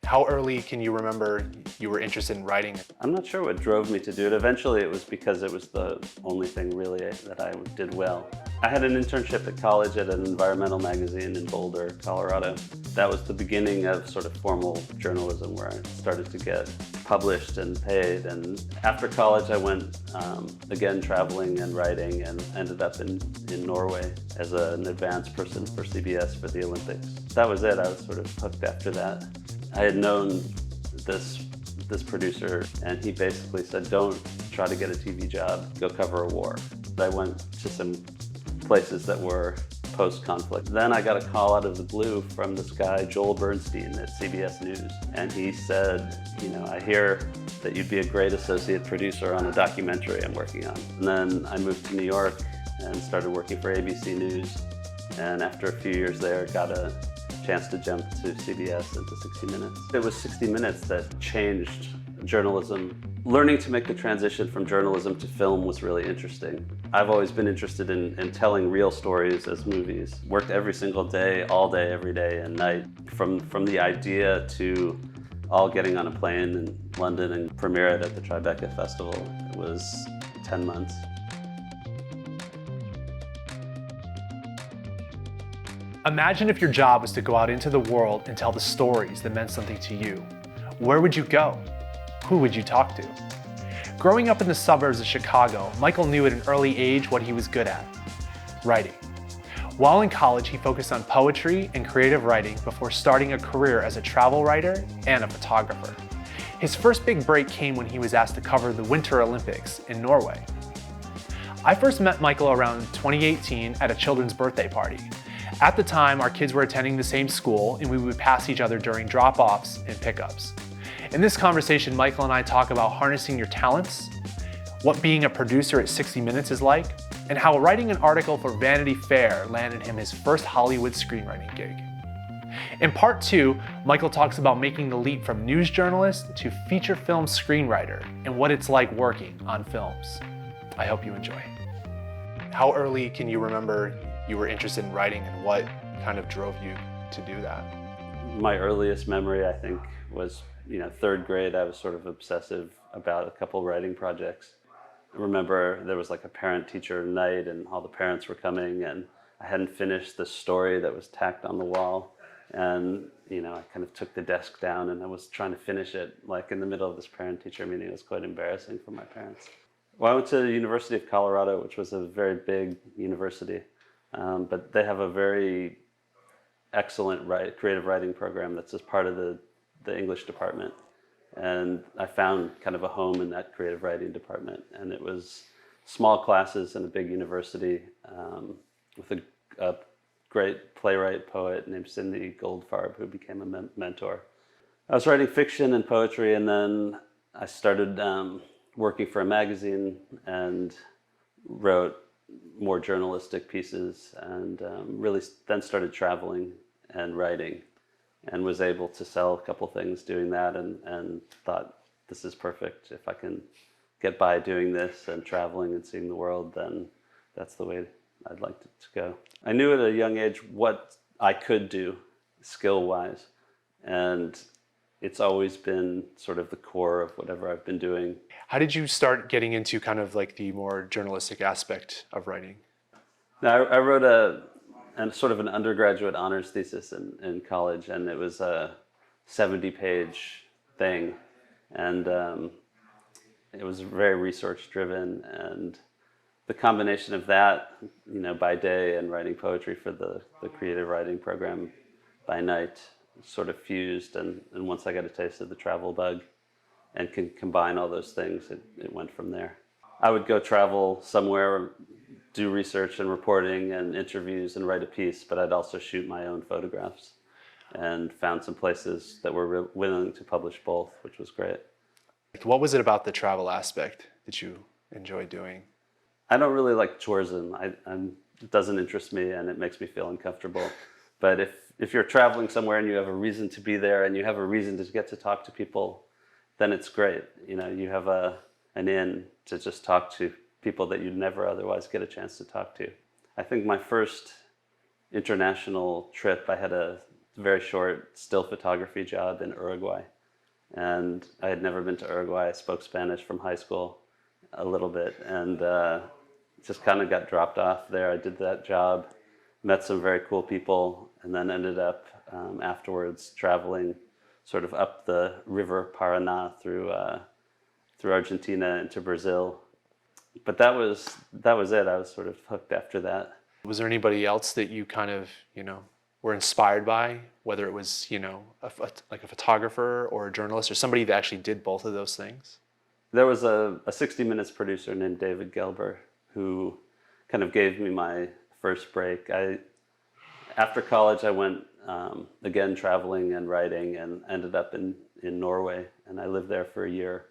How early can you remember you were interested in writing? I'm not sure what drove me to do it. Eventually it was because it was the only thing really that I did well. I had an internship at college at an environmental magazine in Boulder, Colorado. That was the beginning of sort of formal journalism where I started to get published and paid. And after college I went again traveling and writing and ended up in Norway as an advanced person for CBS for the Olympics. That was it. I was sort of hooked after that. I had known this producer, and he basically said, don't try to get a TV job, go cover a war. I went to some places that were post-conflict. Then I got a call out of the blue from this guy, Joel Bernstein at CBS News, and he said, I hear that you'd be a great associate producer on a documentary I'm working on. And then I moved to New York and started working for ABC News, and after a few years there, got a chance to jump to CBS and to 60 Minutes. It was 60 Minutes that changed journalism. Learning to make the transition from journalism to film was really interesting. I've always been interested in telling real stories as movies. Worked every single day, all day, every day and night. From the idea to all getting on a plane in London and premiere it at the Tribeca Festival. It was 10 months. Imagine if your job was to go out into the world and tell the stories that meant something to you. Where would you go? Who would you talk to? Growing up in the suburbs of Chicago, Michael knew at an early age what he was good at: writing. While in college, he focused on poetry and creative writing before starting a career as a travel writer and a photographer. His first big break came when he was asked to cover the Winter Olympics in Norway. I first met Michael around 2018 at a children's birthday party. At the time, our kids were attending the same school and we would pass each other during drop-offs and pickups. In this conversation, Michael and I talk about harnessing your talents, what being a producer at 60 Minutes is like, and how writing an article for Vanity Fair landed him his first Hollywood screenwriting gig. In part 2, Michael talks about making the leap from news journalist to feature film screenwriter and what it's like working on films. I hope you enjoy. How early can you remember you were interested in writing and what kind of drove you to do that? My earliest memory, I think, was, third grade. I was sort of obsessive about a couple writing projects. I remember there was like a parent-teacher night and all the parents were coming and I hadn't finished the story that was tacked on the wall. And, I kind of took the desk down and I was trying to finish it like in the middle of this parent-teacher meeting. It was quite embarrassing for my parents. Well, I went to the University of Colorado, which was a very big university. But they have a very excellent creative writing program that's just part of the English department. And I found kind of a home in that creative writing department. And it was small classes in a big university with a great playwright poet named Cindy Goldfarb, who became a mentor. I was writing fiction and poetry, and then I started working for a magazine and wrote more journalistic pieces and really then started traveling and writing and was able to sell a couple things doing that and thought, this is perfect. If I can get by doing this and traveling and seeing the world, then that's the way I'd like it to go. I knew at a young age what I could do skill-wise, and it's always been sort of the core of whatever I've been doing. How did you start getting into kind of like the more journalistic aspect of writing? Now, I wrote a sort of an undergraduate honors thesis in college, and it was a 70-page thing. And it was very research-driven, and the combination of that, by day and writing poetry for the creative writing program by night sort of fused, and once I got a taste of the travel bug and can combine all those things, it went from there. I would go travel somewhere, do research and reporting and interviews and write a piece, but I'd also shoot my own photographs and found some places that were willing to publish both, which was great. What was it about the travel aspect that you enjoy doing? I don't really like tourism. It doesn't interest me and it makes me feel uncomfortable. But if you're traveling somewhere and you have a reason to be there and you have a reason to get to talk to people, then it's great. You have an in to just talk to people that you'd never otherwise get a chance to talk to. I think my first international trip, I had a very short still photography job in Uruguay. And I had never been to Uruguay. I spoke Spanish from high school a little bit, and just kind of got dropped off there. I did that job, met some very cool people, and then ended up afterwards traveling sort of up the river Paraná through Argentina into Brazil. But that was it. I was sort of hooked after that. Was there anybody else that you kind of, were inspired by, whether it was, like a photographer or a journalist or somebody that actually did both of those things? There was a 60 Minutes producer named David Gelber who kind of gave me my first break. After college, I went again traveling and writing, and ended up in Norway, and I lived there for a year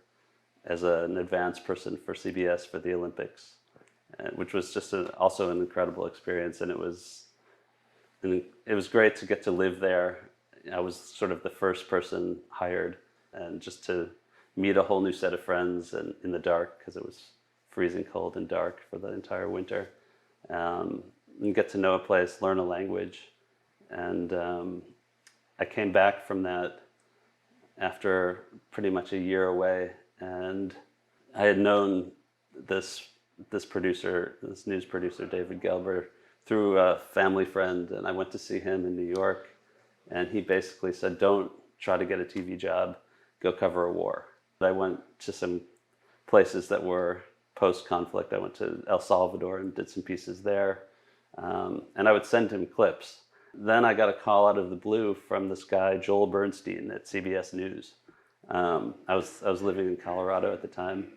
as an advance person for CBS for the Olympics, which was just also an incredible experience. And it was great to get to live there. I was sort of the first person hired, and just to meet a whole new set of friends and in the dark, because it was freezing cold and dark for the entire winter, and get to know a place, learn a language. And I came back from that after pretty much a year away, and I had known this news producer, David Gelber, through a family friend, and I went to see him in New York, and he basically said, don't try to get a TV job, go cover a war. I went to some places that were post-conflict. I went to El Salvador and did some pieces there, and I would send him clips. Then I got a call out of the blue from this guy, Joel Bernstein at CBS News. I was living in Colorado at the time,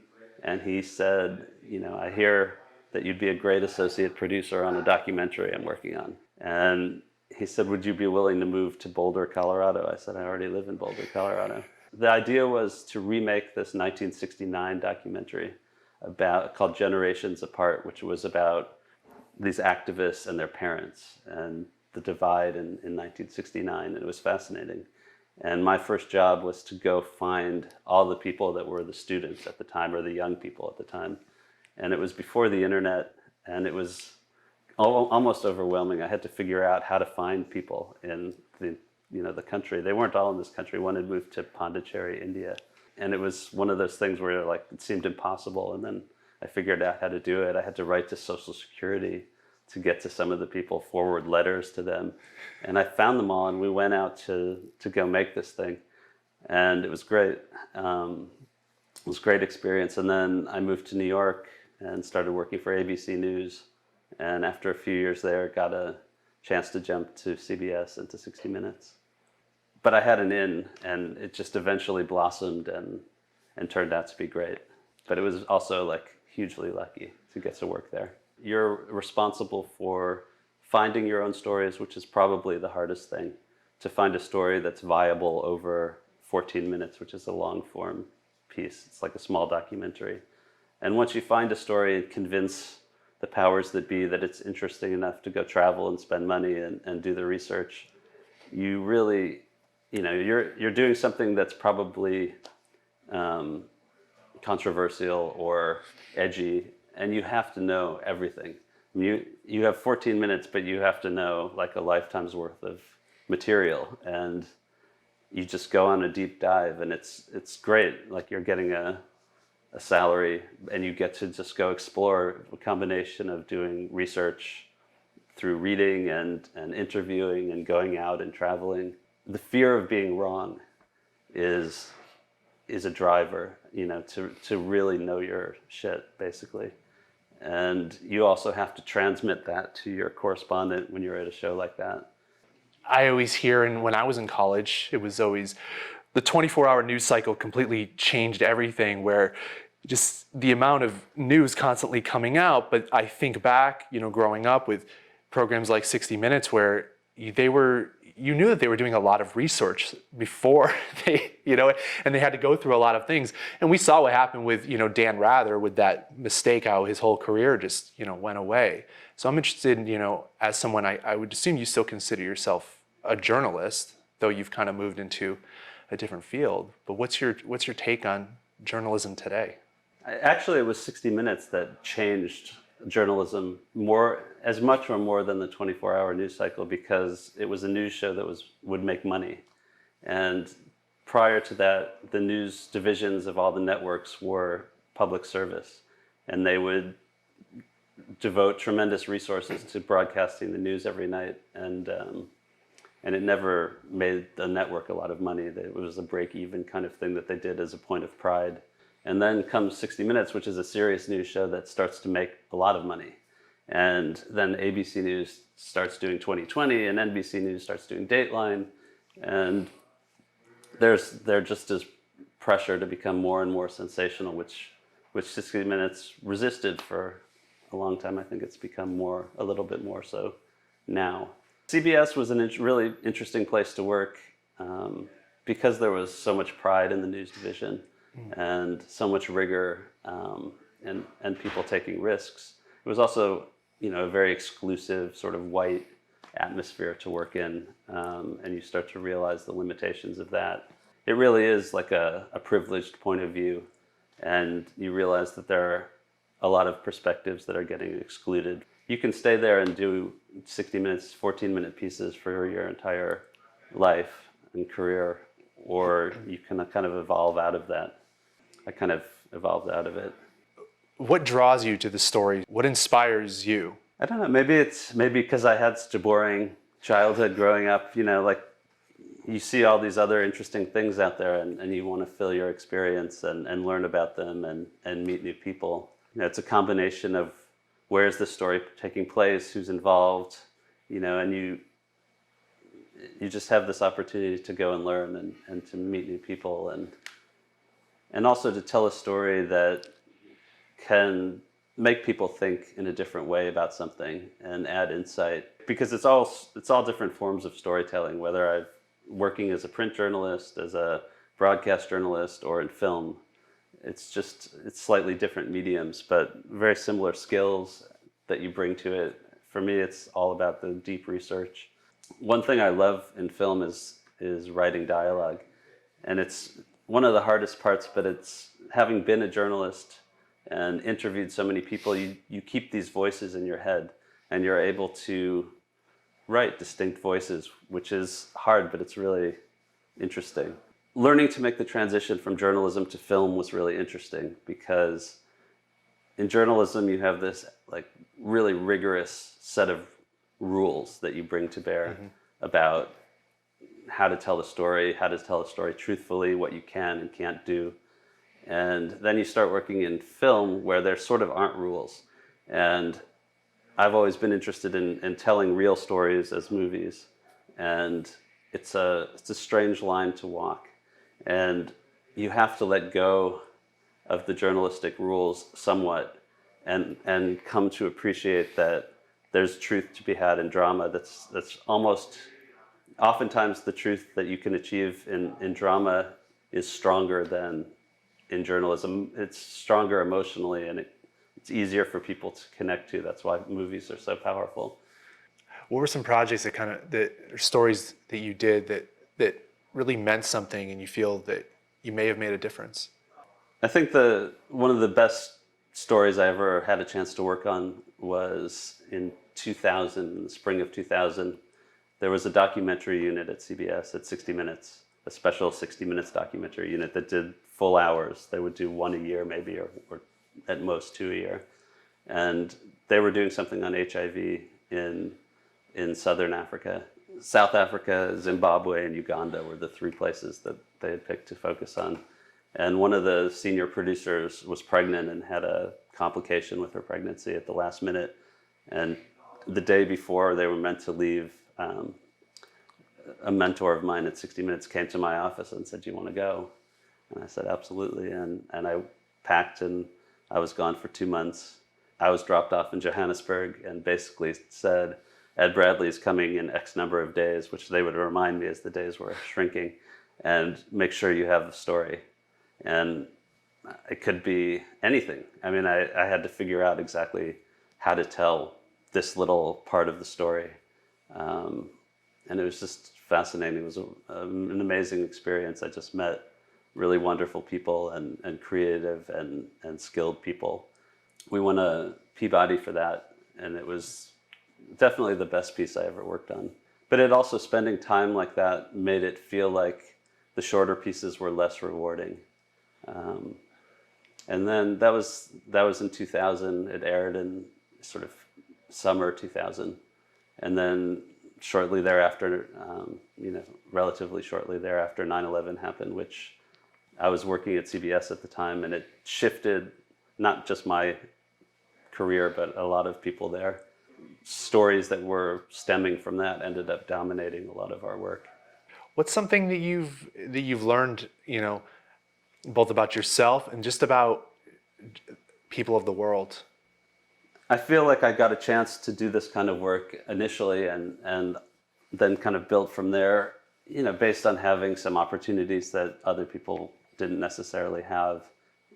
and he said, I hear that you'd be a great associate producer on a documentary I'm working on. And he said, would you be willing to move to Boulder, Colorado? I said, I already live in Boulder, Colorado. The idea was to remake this 1969 documentary called Generations Apart, which was about these activists and their parents and the divide in 1969, and it was fascinating. And my first job was to go find all the people that were the students at the time, or the young people at the time. And it was before the internet, and it was almost overwhelming. I had to figure out how to find people in the country. They weren't all in this country. One had moved to Pondicherry, India. And it was one of those things where it seemed impossible. And then I figured out how to do it. I had to write to Social Security to get to some of the people, forward letters to them. And I found them all, and we went out to go make this thing. And it was great. It was a great experience. And then I moved to New York and started working for ABC News. And after a few years there, got a chance to jump to CBS and to 60 Minutes. But I had an in, and it just eventually blossomed and turned out to be great. But it was also hugely lucky to get to work there. You're responsible for finding your own stories, which is probably the hardest thing, to find a story that's viable over 14 minutes, which is a long form piece. It's like a small documentary. And once you find a story and convince the powers that be that it's interesting enough to go travel and spend money and do the research, you really, you're doing something that's probably controversial or edgy, and you have to know everything. You have 14 minutes, but you have to know a lifetime's worth of material, and you just go on a deep dive, and it's great. You're getting a salary, and you get to just go explore a combination of doing research through reading and interviewing and going out and traveling. The fear of being wrong is a driver, to really know your shit, basically. And you also have to transmit that to your correspondent when you're at a show like that. I always hear, and when I was in college, it was always the 24-hour news cycle completely changed everything, where just the amount of news constantly coming out. But I think back, growing up with programs like 60 Minutes, where you knew that they were doing a lot of research before they, and they had to go through a lot of things. And we saw what happened with, Dan Rather, with that mistake, how his whole career just, went away. So I'm interested in, as someone, I would assume you still consider yourself a journalist, though you've kind of moved into a different field. But what's your take on journalism today? Actually, it was 60 Minutes that changed journalism more, as much or more than the 24-hour news cycle, because it was a news show that would make money. And prior to that, the news divisions of all the networks were public service, and they would devote tremendous resources to broadcasting the news every night, and it never made the network a lot of money. It was a break-even kind of thing that they did as a point of pride. And then comes 60 Minutes, which is a serious news show that starts to make a lot of money. And then ABC News starts doing 2020, and NBC News starts doing Dateline, and there just is pressure to become more and more sensational, which 60 Minutes resisted for a long time. I think it's become a little bit more so now. CBS was a really interesting place to work because there was so much pride in the news division and so much rigor and people taking risks. It was also, a very exclusive sort of white atmosphere to work in, and you start to realize the limitations of that. It really is like a privileged point of view, and you realize that there are a lot of perspectives that are getting excluded. You can stay there and do 60 minutes, 14-minute pieces for your entire life and career, or you can kind of evolve out of that. I kind of evolved out of it. What draws you to the story? What inspires you? I don't know, maybe because I had such a boring childhood growing up, like you see all these other interesting things out there, and you want to fill your experience and learn about them and meet new people. It's a combination of where's the story taking place, who's involved, and you just have this opportunity to go and learn and to meet new people and also to tell a story that can make people think in a different way about something and add insight, because it's all different forms of storytelling, whether I'm working as a print journalist, as a broadcast journalist, or in film. It's slightly different mediums, but very similar skills that you bring to it. For me, it's all about the deep research. One thing I love in film is writing dialogue, and it's one of the hardest parts, but it's having been a journalist and interviewed so many people, you keep these voices in your head, and you're able to write distinct voices, which is hard, but it's really interesting. Learning to make the transition from journalism to film was really interesting, because in journalism you have this like really rigorous set of rules that you bring to bear about how to tell the story, how to tell a story truthfully, what you can and can't do. And then you start working in film where there sort of aren't rules. And I've always been interested in telling real stories as movies. And it's a strange line to walk. And you have to let go of the journalistic rules somewhat and come to appreciate that there's truth to be had in drama that's almost, oftentimes the truth that you can achieve in drama is stronger than in journalism. It's stronger emotionally, and it's easier for people to connect to. That's why movies are so powerful. What were some projects that stories that you did that really meant something and you feel that you may have made a difference? I think one of the best stories I ever had a chance to work on was in 2000, in the spring of 2000. There was a documentary unit at CBS at 60 Minutes, a special 60 Minutes documentary unit that did full hours. They would do one a year maybe, or at most two a year. And they were doing something on HIV in Southern Africa. South Africa, Zimbabwe, and Uganda were the three places that they had picked to focus on. And one of the senior producers was pregnant and had a complication with her pregnancy at the last minute. And the day before they were meant to leave, a mentor of mine at 60 Minutes came to my office and said, "Do you want to go?" And I said, "Absolutely." And I packed, and I was gone for 2 months. I was dropped off in Johannesburg and basically said, "Ed Bradley is coming in X number of days," which they would remind me as the days were shrinking, "and make sure you have the story." And it could be anything. I mean, I had to figure out exactly how to tell this little part of the story. And it was just fascinating. It was an amazing experience. I just met really wonderful people and creative and skilled people. We won a Peabody for that, and it was definitely the best piece I ever worked on. But it also, spending time like that made it feel like the shorter pieces were less rewarding. And then that was in 2000. It aired in sort of summer 2000, and then shortly thereafter, relatively shortly thereafter, 9/11 happened, which I was working at CBS at the time, and it shifted not just my career, but a lot of people there. Stories that were stemming from that ended up dominating a lot of our work. What's something that you've learned, both about yourself and just about people of the world? I feel like I got a chance to do this kind of work initially, and then kind of built from there, based on having some opportunities that other people didn't necessarily have,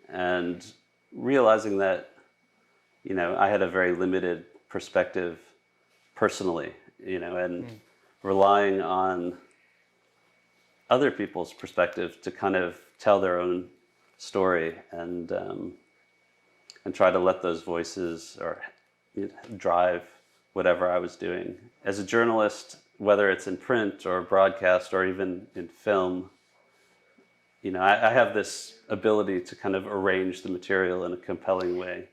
and realizing that, I had a very limited perspective personally, and relying on other people's perspective to kind of tell their own story, and try to let those voices or drive whatever I was doing. As a journalist, whether it's in print or broadcast or even in film, I have this ability to kind of arrange the material in a compelling way.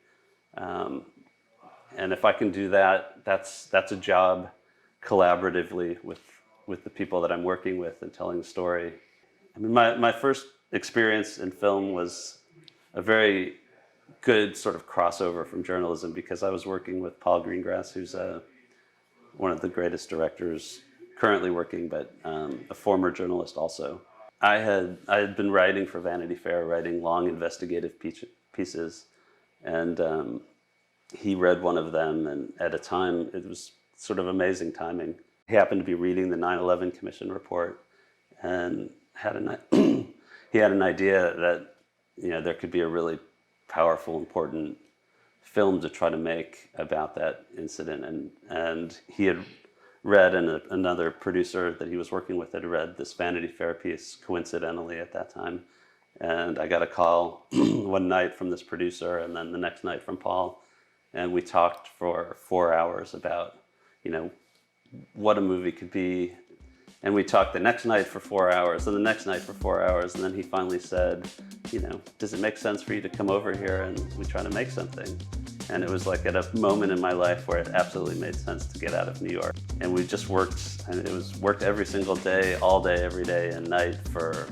And if I can do that, that's a job collaboratively with the people that I'm working with and telling the story. I mean, my first experience in film was a very good sort of crossover from journalism, because I was working with Paul Greengrass, who's one of the greatest directors currently working, but a former journalist also. I had been writing for Vanity Fair, writing long investigative pieces, and he read one of them, and at a time, it was sort of amazing timing. He happened to be reading the 9/11 Commission report, and he had an idea that there could be a really powerful, important film to try to make about that incident, and he had read, and another producer that he was working with had read this Vanity Fair piece coincidentally at that time, and I got a call one night from this producer, and then the next night from Paul, and we talked for 4 hours about what a movie could be. And we talked the next night for 4 hours, and the next night for 4 hours, and then he finally said, does it make sense for you to come over here and we try to make something? And it was like at a moment in my life where it absolutely made sense to get out of New York. And we just worked, and it was worked every single day, all day, every day and night for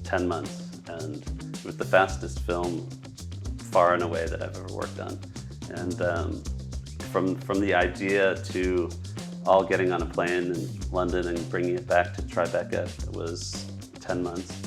10 months. And it was the fastest film far and away that I've ever worked on. And from the idea to all getting on a plane in London and bringing it back to Tribeca, it was 10 months.